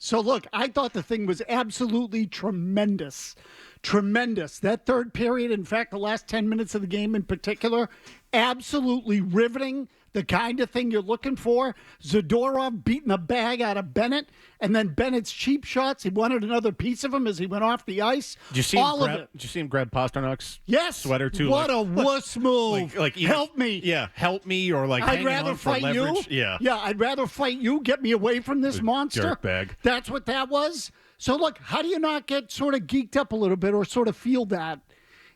So, look, I thought the thing was absolutely tremendous. Tremendous. That third period, in fact, the last 10 minutes of the game in particular, absolutely riveting. The kind of thing you're looking for. Zadorov beating a bag out of Bennett, and then Bennett's cheap shots. He wanted another piece of him as he went off the ice. Did you see him grab Pasternak's sweater, too? What a wuss move. Help me. Yeah, help me, or like I'd rather fight you. Yeah, I'd rather fight you. Get me away from this monster. Dirtbag. That's what that was. So, look, how do you not get sort of geeked up a little bit or sort of feel that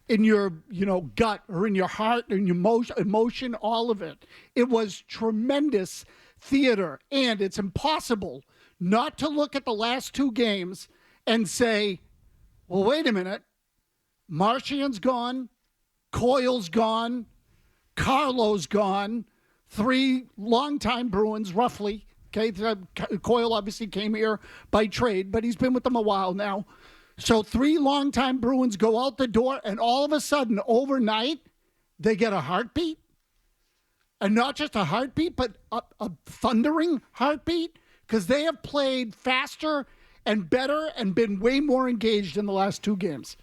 in your, gut or in your heart and your emotion, all of it? It was tremendous theater, and it's impossible not to look at the last two games and say, well, wait a minute. Marchand's gone. Coyle's gone. Carlo's gone. Three longtime Bruins, roughly. Okay, Coyle obviously came here by trade, but he's been with them a while now. So three longtime Bruins go out the door, and all of a sudden, overnight, they get a heartbeat. And not just a heartbeat, but a thundering heartbeat, because they have played faster and better and been way more engaged in the last two games.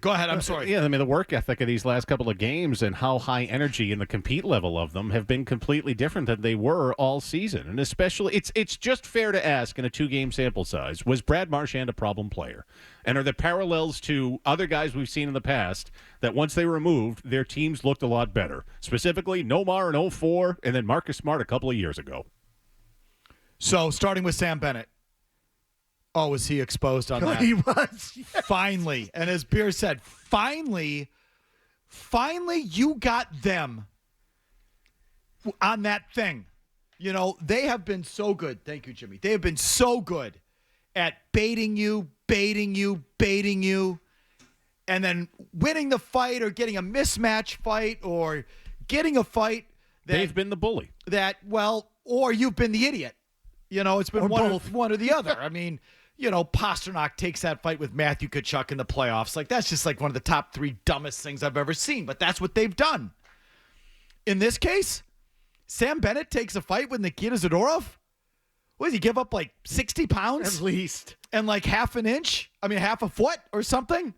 Go ahead. I'm sorry. Yeah, I mean, the work ethic of these last couple of games and how high energy and the compete level of them have been completely different than they were all season. And especially, it's just fair to ask in a two-game sample size, was Brad Marchand a problem player? And are there parallels to other guys we've seen in the past that once they were removed, their teams looked a lot better? Specifically, Nomar in 04 and then Marcus Smart a couple of years ago. So, starting with Sam Bennett. Oh, was he exposed on that? He was. Yes. Finally. And as Beer said, finally you got them on that thing. They have been so good. Thank you, Jimmy. They have been so good at baiting you, and then winning the fight or getting a mismatch fight or getting a fight. They've been the bully. Or you've been the idiot. It's been one or the other. I mean, Pasternak takes that fight with Matthew Tkachuk in the playoffs. That's just one of the top three dumbest things I've ever seen. But that's what they've done. In this case, Sam Bennett takes a fight with Nikita Zadorov. What does he give up, 60 pounds? At least. And half a foot or something?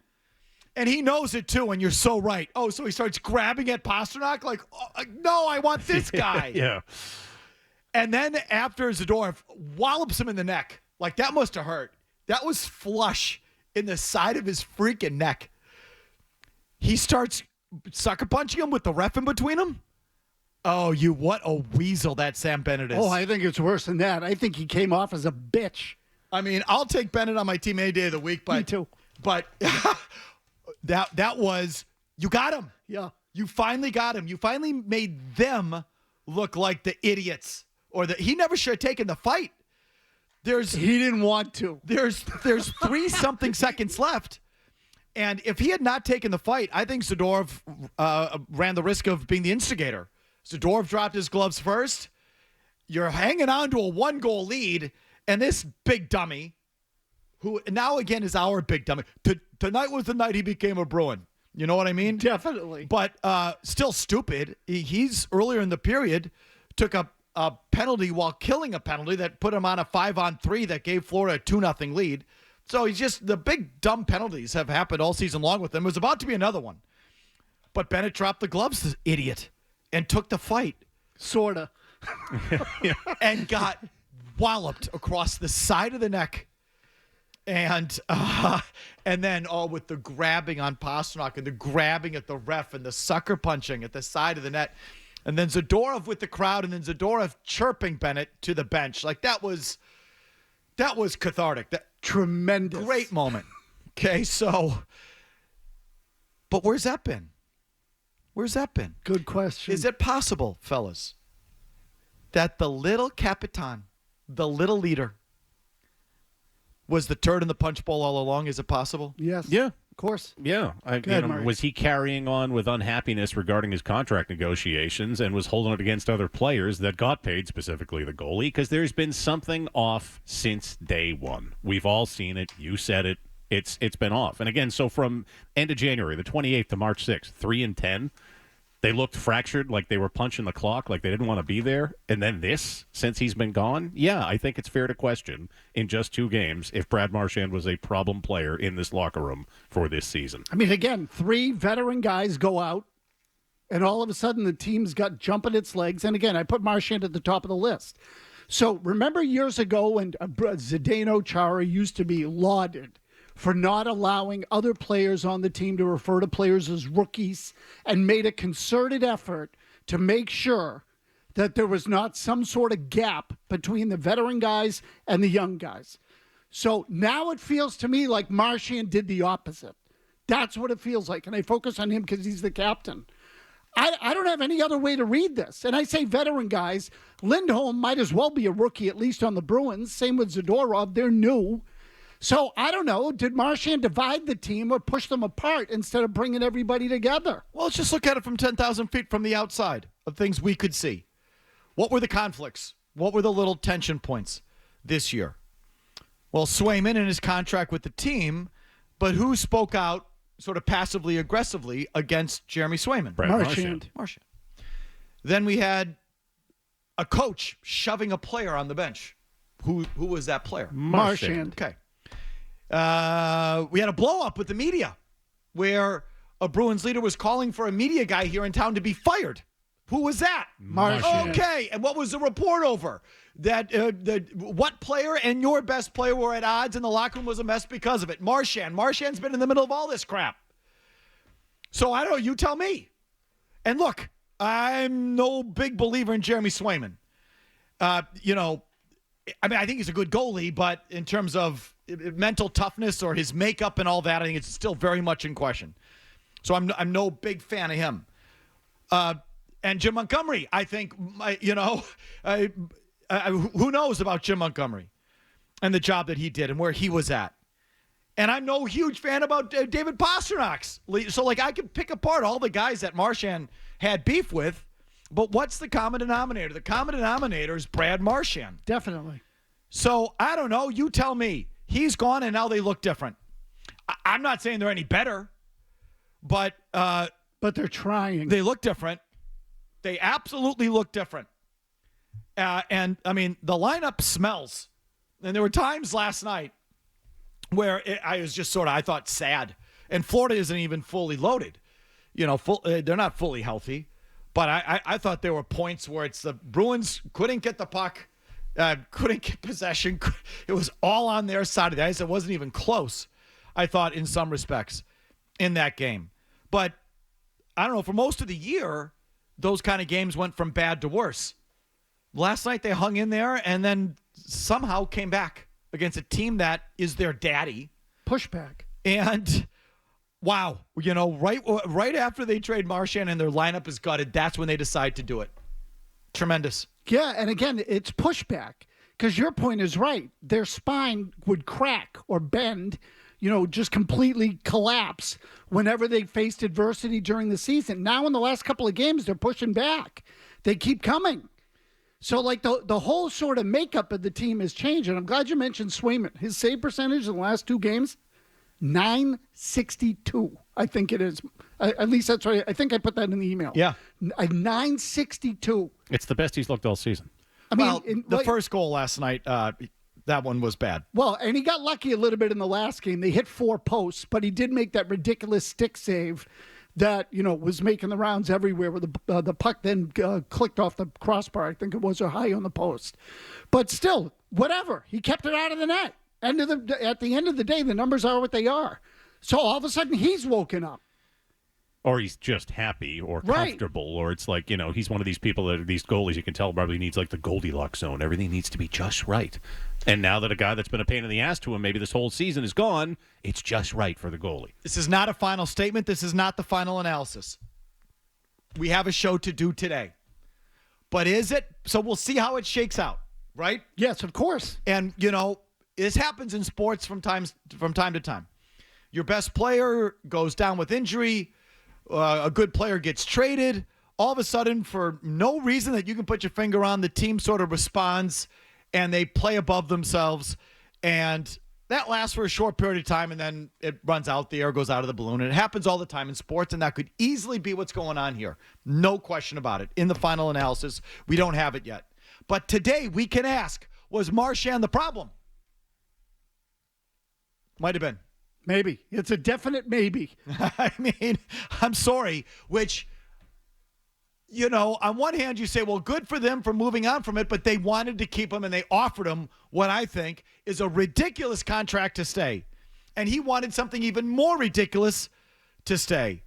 And he knows it, too, and you're so right. Oh, so he starts grabbing at Pasternak no, I want this guy. Yeah. And then after Zadorov wallops him in the neck, that must have hurt. That was flush in the side of his freaking neck. He starts sucker punching him with the ref in between him. Oh, what a weasel that Sam Bennett is. Oh, I think it's worse than that. I think he came off as a bitch. I mean, I'll take Bennett on my team any day of the week. But, me too. But that was, you got him. Yeah. You finally got him. You finally made them look like the idiots. He never should have taken the fight. He didn't want to. There's 3-something seconds left. And if he had not taken the fight, I think Zadorov ran the risk of being the instigator. Zadorov dropped his gloves first. You're hanging on to a 1-goal lead, and this big dummy, who now again is our big dummy. Tonight was the night he became a Bruin. You know what I mean? Definitely. But still stupid. He's earlier in the period took a penalty while killing a penalty that put him on a 5-on-3 that gave Florida a 2-0 lead. So he's just, the big dumb penalties have happened all season long with him. It was about to be another one. But Bennett dropped the gloves, this idiot, and took the fight. Sorta. And got walloped across the side of the neck. And then, with the grabbing on Pasternak and the grabbing at the ref and the sucker punching at the side of the net. And then Zadorov with the crowd, and then Zadorov chirping Bennett to the bench. That was cathartic. That tremendous. Great moment. Okay, so, but where's that been? Where's that been? Good question. Is it possible, fellas, that the little Capitan, the little leader, was the turd in the punch bowl all along? Is it possible? Yes. Yeah. Of course. Yeah. Was he carrying on with unhappiness regarding his contract negotiations and was holding it against other players that got paid, specifically the goalie? Because there's been something off since day one. We've all seen it. You said it. It's been off. And again, so from end of January, the 28th to March 6th, 3-10, They looked fractured, like they were punching the clock, like they didn't want to be there. And then this, since he's been gone, yeah, I think it's fair to question in just 2 games if Brad Marchand was a problem player in this locker room for this season. I mean, again, 3 veteran guys go out, and all of a sudden the team's got jumping its legs. And again, I put Marchand at the top of the list. So remember years ago when Zdeno Chara used to be lauded for not allowing other players on the team to refer to players as rookies, and made a concerted effort to make sure that there was not some sort of gap between the veteran guys and the young guys. So now it feels to me like Marchand did the opposite. That's what it feels like. And I focus on him because he's the captain. I don't have any other way to read this. And I say veteran guys. Lindholm might as well be a rookie, at least on the Bruins. Same with Zadorov. They're new. So I don't know. Did Marchand divide the team or push them apart instead of bringing everybody together? Well, let's just look at it from 10,000 feet from the outside of things we could see. What were the conflicts? What were the little tension points this year? Well, Swayman in his contract with the team, but who spoke out sort of passively aggressively against Jeremy Swayman? Brad Marchand. Then we had a coach shoving a player on the bench. Who was that player? Marchand. Okay. We had a blow-up with the media where a Bruins leader was calling for a media guy here in town to be fired. Who was that? Marchand. Okay, and what was the report over? That what player and your best player were at odds and the locker room was a mess because of it? Marchand. Marchand's been in the middle of all this crap. So I don't know, you tell me. And look, I'm no big believer in Jeremy Swayman. I think he's a good goalie, but in terms of mental toughness or his makeup and all that, I think it's still very much in question. So I'm no big fan of him. And Jim Montgomery, I think, who knows about Jim Montgomery and the job that he did and where he was at. And I'm no huge fan about David Pasternak's. So, I could pick apart all the guys that Marchand had beef with, but what's the common denominator? The common denominator is Brad Marchand. Definitely. So, I don't know. You tell me. He's gone, and now they look different. I'm not saying they're any better, but they're trying. They look different. They absolutely look different. And, I mean, the lineup smells. And there were times last night where I was just I thought, sad. And Florida isn't even fully loaded. They're not fully healthy. But I thought there were points where it's the Bruins couldn't get the puck, couldn't get possession. It was all on their side of the ice. It wasn't even close, I thought, in some respects, in that game. But, I don't know, for most of the year, those kind of games went from bad to worse. Last night they hung in there and then somehow came back against a team that is their daddy. Pushback. And wow, right after they trade Marchand and their lineup is gutted, that's when they decide to do it. Tremendous. Yeah, and again, it's pushback because your point is right. Their spine would crack or bend, just completely collapse whenever they faced adversity during the season. Now in the last couple of games, they're pushing back. They keep coming. So, the whole sort of makeup of the team has changed. And I'm glad you mentioned Swayman. His save percentage in the last 2 games, .962, I think it is. At least that's right. I think I put that in the email. Yeah. A .962. It's the best he's looked all season. I mean, the first goal last night, that one was bad. Well, and he got lucky a little bit in the last game. They hit 4 posts, but he did make that ridiculous stick save that, was making the rounds everywhere where the puck then clicked off the crossbar, I think it was, or high on the post. But still, whatever. He kept it out of the net. At the end of the day, the numbers are what they are. So all of a sudden, he's woken up. Or he's just happy or comfortable, or it's like, he's one of these people that these goalies you can tell probably needs the Goldilocks zone. Everything needs to be just right. And now that a guy that's been a pain in the ass to him maybe this whole season is gone, it's just right for the goalie. This is not a final statement. This is not the final analysis. We have a show to do today. But is it? So we'll see how it shakes out, right? Yes, of course. And, this happens in sports from time to time. Your best player goes down with injury. A good player gets traded. All of a sudden, for no reason that you can put your finger on, the team sort of responds and they play above themselves. And that lasts for a short period of time, and then it runs out. The air goes out of the balloon, and it happens all the time in sports, and that could easily be what's going on here. No question about it. In the final analysis, we don't have it yet. But today, we can ask, was Marchand the problem? Might have been. Maybe. It's a definite maybe. I mean, I'm sorry, which, you know, on one hand you say, well, good for them for moving on from it, but they wanted to keep him and they offered him what I think is a ridiculous contract to stay. And he wanted something even more ridiculous to stay.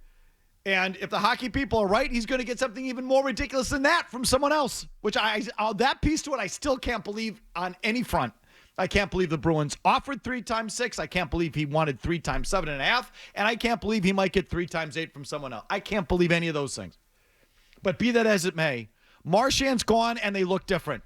And if the hockey people are right, he's going to get something even more ridiculous than that from someone else, which that piece to it, I still can't believe on any front. I can't believe the Bruins offered 3 times 6. I can't believe he wanted 3 times 7.5. And I can't believe he might get 3 times 8 from someone else. I can't believe any of those things. But be that as it may, Marchand's gone and they look different.